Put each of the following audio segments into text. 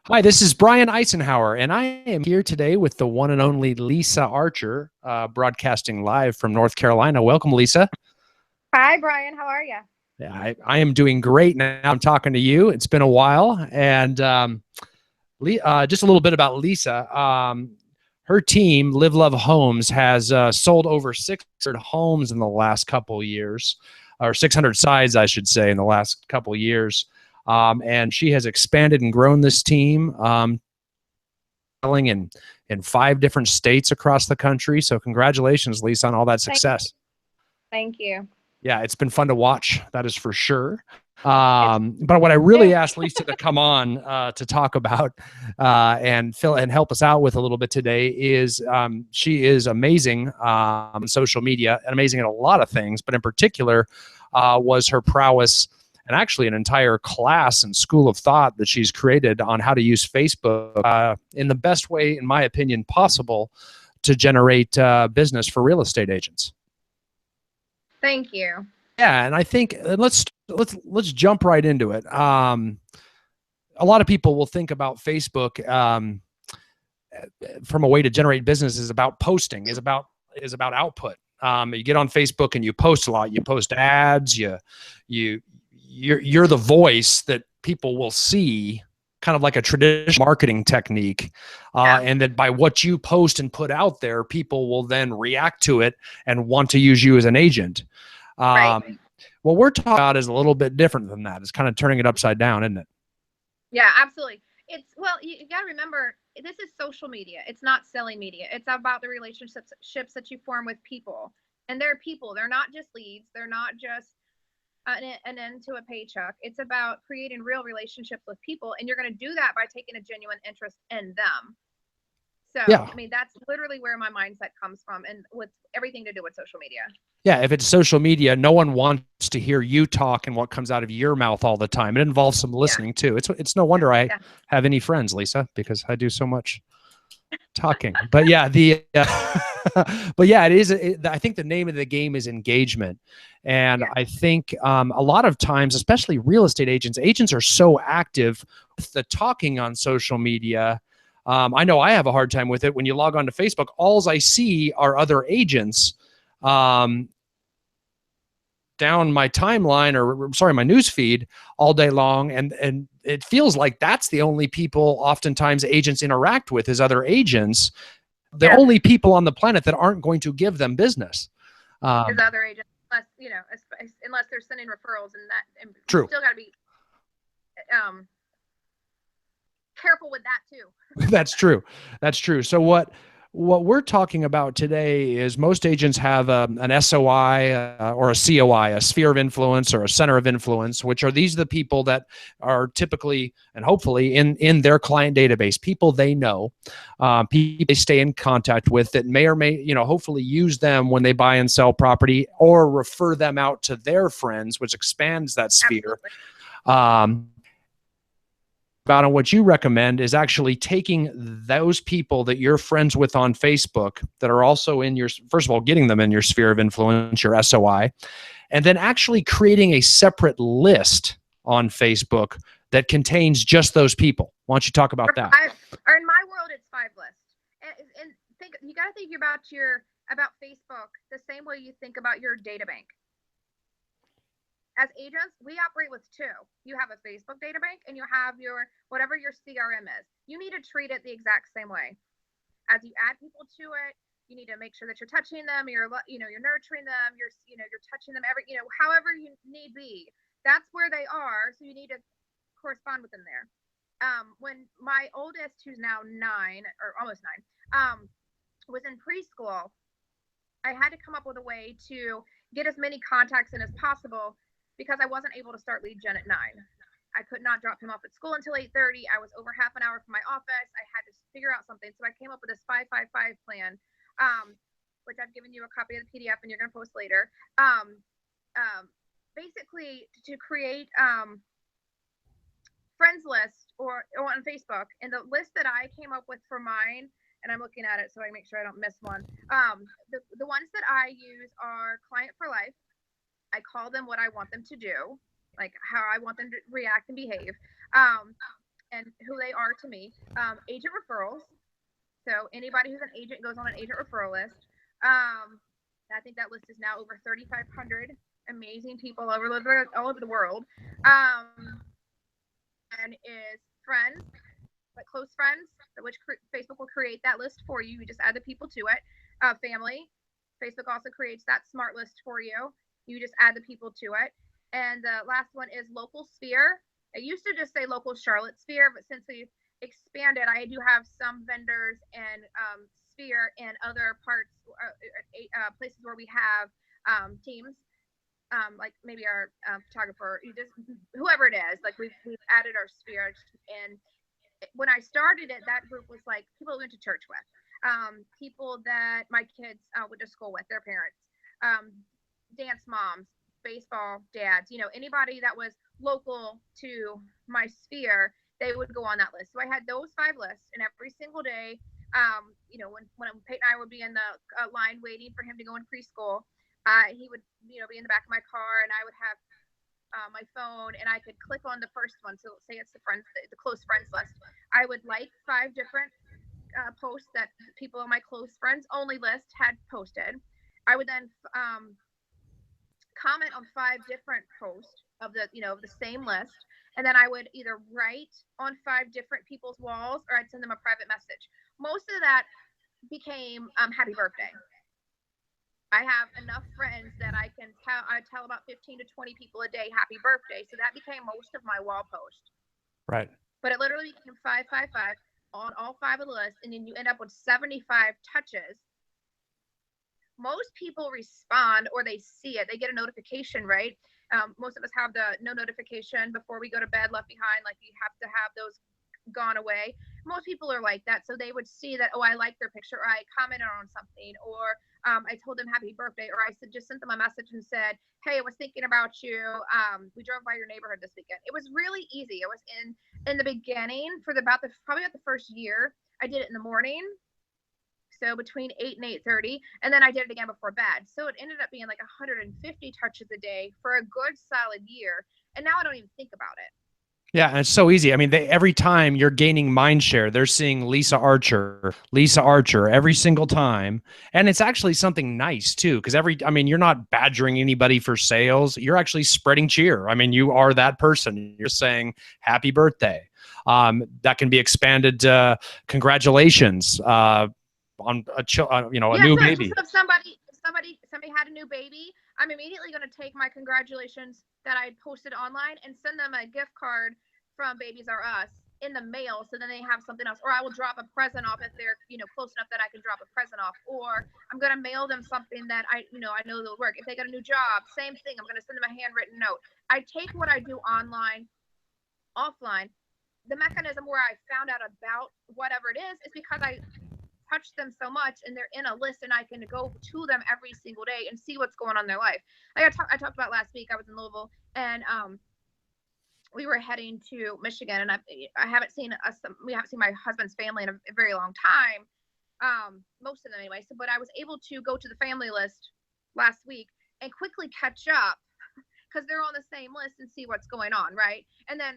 Hi, this is Brian Icenhower, and I am here today with the one and only Lisa Archer, broadcasting live from North Carolina. Welcome, Lisa. Hi, Brian. How are you? Yeah, I am doing great now. I'm talking to you. It's been a while. And just a little bit about Lisa. Her team, Live Love Homes, has sold over 600 homes in the last couple of years, or 600 sides, I should say, in the last couple of years. And she has expanded and grown this team, selling in 5 different states across the country. So congratulations, Lisa, on all that Thank, success. thank you. Yeah, it's been fun to watch. That is for sure. It's But what I really asked Lisa to come on to talk about and fill and help us out with a little bit today is she is amazing on social media and amazing at a lot of things, but in particular was her prowess and actually an entire class and school of thought that she's created on how to use Facebook in the best way, in my opinion, possible to generate business for real estate agents. Thank you. Yeah, and I think let's jump right into it. A lot of people will think about Facebook from a way to generate business is about posting, is about output. You get on Facebook and you post a lot. You post ads. You're the voice that people will see, kind of like a traditional marketing technique, and that by what you post and put out there, people will then react to it and want to use you as an agent. Right. What we're talking about is a little bit different than that. It's kind of turning it upside down, isn't it? Yeah, absolutely. It's well, you got to remember this is social media. It's not selling media. It's about the relationships that you form with people, and they're people. They're not just leads. They're not just an end to a paycheck. It's about creating real relationships with people, and you're going to do that by taking a genuine interest in them. So, Yeah. I mean, that's literally where my mindset comes from, and with everything to do with social media. Yeah, if it's social media, no one wants to hear you talk and what comes out of your mouth all the time. It involves some Yeah. listening too. It's no wonder I Yeah. have any friends, Lisa, because I do so much talking. But yeah, but yeah, it is. I think the name of the game is engagement, and Yeah. I think a lot of times, especially real estate agents are so active with the talking on social media. I know I have a hard time with it. When you log on to Facebook, all I see are other agents. Down my timeline, or sorry, my news feed all day long, and it feels like that's the only people oftentimes agents interact with, is other agents, the Yeah. only people on the planet that aren't going to give them business. As other agents, unless unless they're sending referrals, and you True. still got to be careful with that too. That's true. That's true. So what we're talking about today is most agents have an SOI or a COI, a sphere of influence or a center of influence, which are these the people that are typically and hopefully in their client database, people they know, people they stay in contact with that may or may, hopefully use them when they buy and sell property or refer them out to their friends, which expands that sphere. Absolutely. About on what you recommend is actually taking those people that you're friends with on Facebook that are also in your, first of all, getting them in your sphere of influence, your SOI, and then actually creating a separate list on Facebook that contains just those people. Why don't you talk about that? Or in my world, it's 5 lists. And think you got to think about Facebook the same way you think about your data bank. As agents, we operate with 2. You have a Facebook data bank and you have your whatever your CRM is. You need to treat it the exact same way. As you add people to it, you need to make sure that you're touching them, you're nurturing them, you're touching them however you need be. That's where they are, so you need to correspond with them there. When my oldest, who's now 9 or almost 9, was in preschool, I had to come up with a way to get as many contacts in as possible because I wasn't able to start lead gen at 9. I could not drop him off at school until 8:30. I was over half an hour from my office. I had to figure out something. So I came up with this 555 plan, which I've given you a copy of the PDF and you're going to post later. Basically, to create friends list or on Facebook. And the list that I came up with for mine, and I'm looking at it so I make sure I don't miss one. The ones that I use are client for life. I call them what I want them to do, like how I want them to react and behave. and who they are to me. Agent referrals. So anybody who's an agent goes on an agent referral list. I think that list is now over 3,500 amazing people all over the world. And is friends, like close friends, which Facebook will create that list for you. You just add the people to it. Family, Facebook also creates that smart list for you. You just add the people to it. And the last one is local sphere. It used to just say local Charlotte sphere, but since we've expanded, I do have some vendors and sphere in other parts, places where we have teams. Like maybe our photographer, you just whoever it is, like we've added our sphere. And when I started it, that group was like people I went to church with, people that my kids went to school with, their parents, dance moms, baseball dads, anybody that was local to my sphere, they would go on that list. So I had those 5 lists, and every single day, when Peyton and I would be in the line waiting for him to go in preschool, he would, be in the back of my car, and I would have my phone, and I could click on the first one. So let's say it's the close friends list. I would like 5 different posts that people on my close friends only list had posted. I would then comment on 5 different posts of the same list, and then I would either write on 5 different people's walls, or I'd send them a private message. Most of that became happy birthday. I have enough friends that I tell about 15 to 20 people a day happy birthday. So that became most of my wall post. Right. But it literally became 555 on all 5 of the lists, and then you end up with 75 touches. Most people respond, or they see it. They get a notification, right? Most of us have the no notification before we go to bed left behind. Like you have to have those gone away. Most people are like that. So they would see that, oh, I like their picture, or I commented on something, or I told them happy birthday, or I just sent them a message and said, hey, I was thinking about you. We drove by your neighborhood this weekend. It was really easy. It was in the beginning for probably about the first year. I did it in the morning. So between 8 and 8:30, and then I did it again before bed. So it ended up being like 150 touches a day for a good solid year. And now I don't even think about it. Yeah, and it's so easy. I mean, every time you're gaining mind share, they're seeing Lisa Archer every single time. And it's actually something nice too, because you're not badgering anybody for sales. You're actually spreading cheer. I mean, you are that person. You're saying happy birthday. That can be expanded to congratulations on a new baby. So if somebody had a new baby, I'm immediately going to take my congratulations that I posted online and send them a gift card from Babies R Us in the mail, so then they have something else. Or I will drop a present off if they're close enough that I can drop a present off. Or I'm going to mail them something that I know they'll work. If they got a new job, same thing. I'm going to send them a handwritten note. I take what I do online, offline. The mechanism where I found out about whatever it is because I touch them so much, and they're in a list, and I can go to them every single day and see what's going on in their life. Like I talked about last week, I was in Louisville, and we were heading to Michigan, and we haven't seen my husband's family in a very long time, most of them anyway. So, but I was able to go to the family list last week and quickly catch up because they're on the same list and see what's going on, right? And then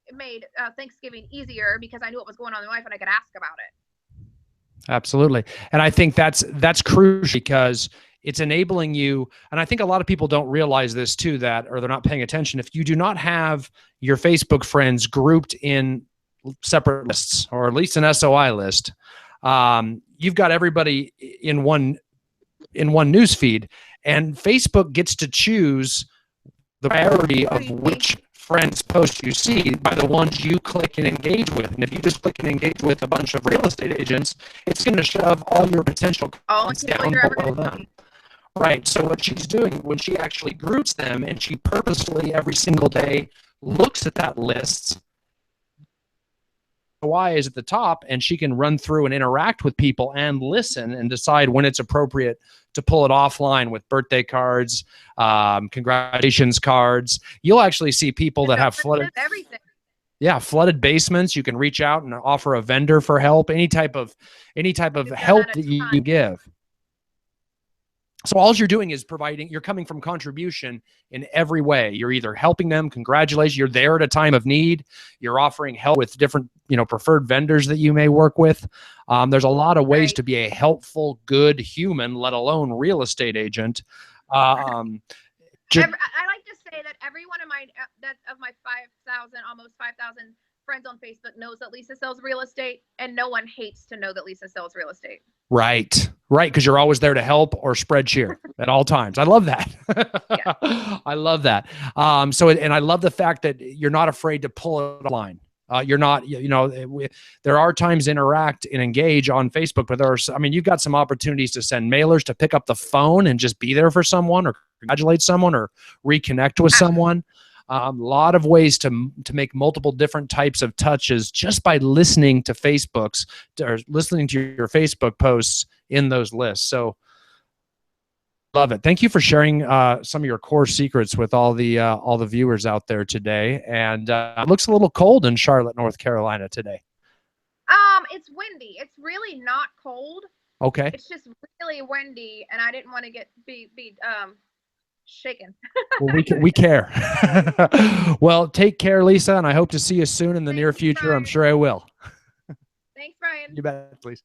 it made Thanksgiving easier because I knew what was going on in their life and I could ask about it. Absolutely. And I think that's crucial because it's enabling you. And I think a lot of people don't realize this too, or they're not paying attention. If you do not have your Facebook friends grouped in separate lists, or at least an SOI list, you've got everybody in one news feed, and Facebook gets to choose the priority of which friends posts you see by the ones you click and engage with. And if you just click and engage with a bunch of real estate agents, it's going to shove all your potential clients down below them. Right. So what she's doing when she actually groups them, and she purposefully every single day looks at that list, why is at the top, and she can run through and interact with people and listen and decide when it's appropriate to pull it offline with birthday cards, congratulations cards. You'll actually see people that have flooded everything. Yeah, flooded basements. You can reach out and offer a vendor for help, any type of help that you give. So all you're doing is providing, you're coming from contribution in every way. You're either helping them, congratulations, you're there at a time of need, you're offering help with different, preferred vendors that you may work with. There's a lot of ways Right. to be a helpful, good human, let alone real estate agent. I like to say that every one of my that of my 5,000, almost 5,000 friends on Facebook knows that Lisa sells real estate, and no one hates to know that Lisa sells real estate. Right. Because you're always there to help or spread cheer at all times. I love that. Yeah. I love that. And I love the fact that you're not afraid to pull it offline. You're not, there are times interact and engage on Facebook, but you've got some opportunities to send mailers, to pick up the phone and just be there for someone, or congratulate someone, or reconnect with someone. A lot of ways to make multiple different types of touches just by listening to Facebook's, or listening to your Facebook posts in those lists. So love it. Thank you for sharing some of your core secrets with all the viewers out there today. And it looks a little cold in Charlotte, North Carolina today. It's windy. It's really not cold. Okay. It's just really windy, and I didn't want to be shaken. Well, we care. Well, take care, Lisa, and I hope to see you soon in the near future. Brian. I'm sure I will. Thanks, Brian. You bet, please.